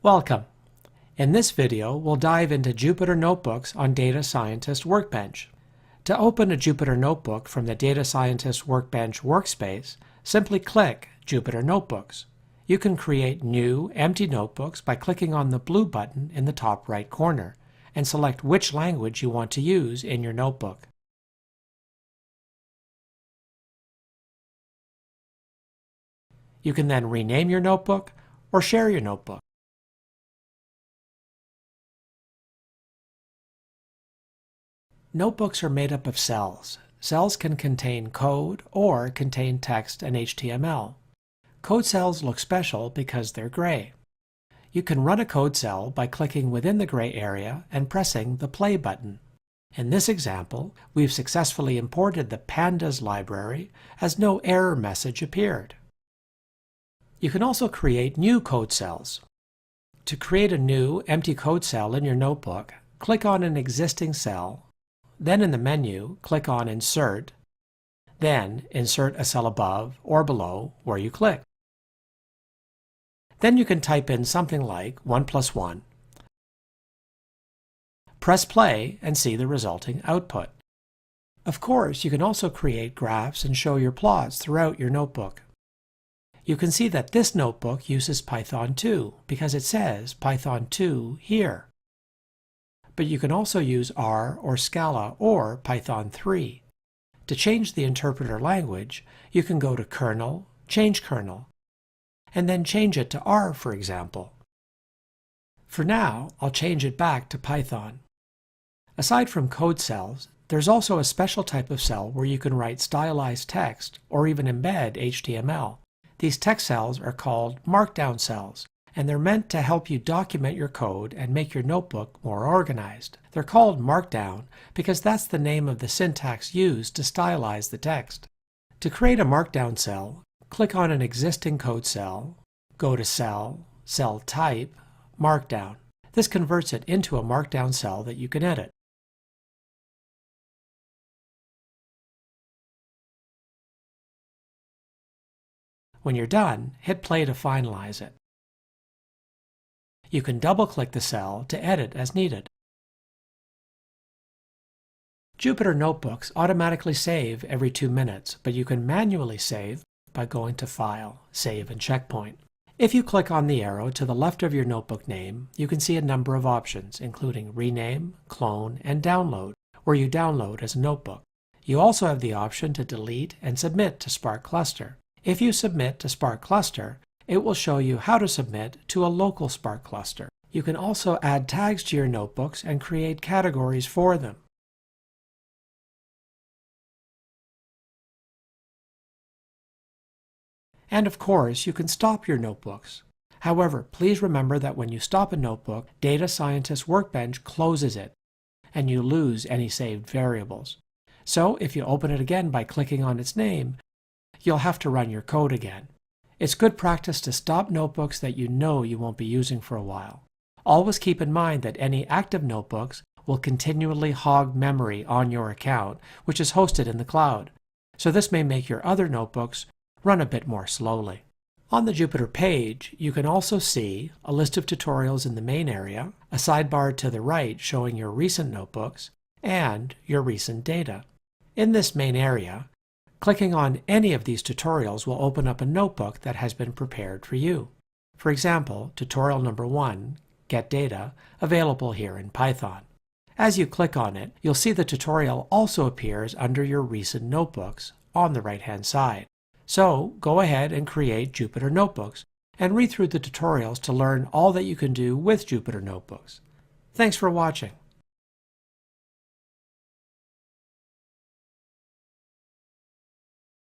Welcome. In this video, we'll dive into Jupyter Notebooks on Data Scientist Workbench. To open a Jupyter Notebook from the Data Scientist Workbench workspace, simply click Jupyter Notebooks. You can create new, empty notebooks by clicking on the blue button in the top right corner and select which language you want to use in your notebook. You can then rename your notebook or share your notebook. Notebooks are made up of cells. Cells can contain code or contain text and HTML. Code cells look special because they're gray. You can run a code cell by clicking within the gray area and pressing the play button. In this example, we've successfully imported the pandas library as no error message appeared. You can also create new code cells. To create a new empty code cell in your notebook, click on an existing cell. Then in the menu, click on Insert, then insert a cell above or below where you click. Then you can type in something like 1 plus 1. Press play and see the resulting output. Of course, you can also create graphs and show your plots throughout your notebook. You can see that this notebook uses Python 2 because it says Python 2 here. But you can also use R or Scala or Python 3. To change the interpreter language, you can go to Kernel, Change Kernel, and then change it to R, for example. For now, I'll change it back to Python. Aside from code cells, there's also a special type of cell where you can write stylized text or even embed HTML. These text cells are called Markdown cells, and they're meant to help you document your code and make your notebook more organized. They're called Markdown because that's the name of the syntax used to stylize the text. To create a Markdown cell, click on an existing code cell, go to Cell, Cell Type, Markdown. This converts it into a Markdown cell that you can edit. When you're done, hit play to finalize it. You can double-click the cell to edit as needed. Jupyter Notebooks automatically save every 2 minutes, but you can manually save by going to File, Save and Checkpoint. If you click on the arrow to the left of your notebook name, you can see a number of options, including Rename, Clone, and Download, where you download as a notebook. You also have the option to delete and submit to Spark Cluster. If you submit to Spark Cluster, it will show you how to submit to a local Spark cluster. You can also add tags to your notebooks and create categories for them. And of course, you can stop your notebooks. However, please remember that when you stop a notebook, Data Scientist Workbench closes it, and you lose any saved variables. So if you open it again by clicking on its name, you'll have to run your code again. It's good practice to stop notebooks that you know you won't be using for a while. Always keep in mind that any active notebooks will continually hog memory on your account, which is hosted in the cloud. So this may make your other notebooks run a bit more slowly. On the Jupyter page, you can also see a list of tutorials in the main area, a sidebar to the right showing your recent notebooks, and your recent data. In this main area, clicking on any of these tutorials will open up a notebook that has been prepared for you. For example, tutorial number 1, Get Data, available here in Python. As you click on it, you'll see the tutorial also appears under your recent notebooks on the right-hand side. So go ahead and create Jupyter Notebooks and read through the tutorials to learn all that you can do with Jupyter Notebooks. Thanks for watching.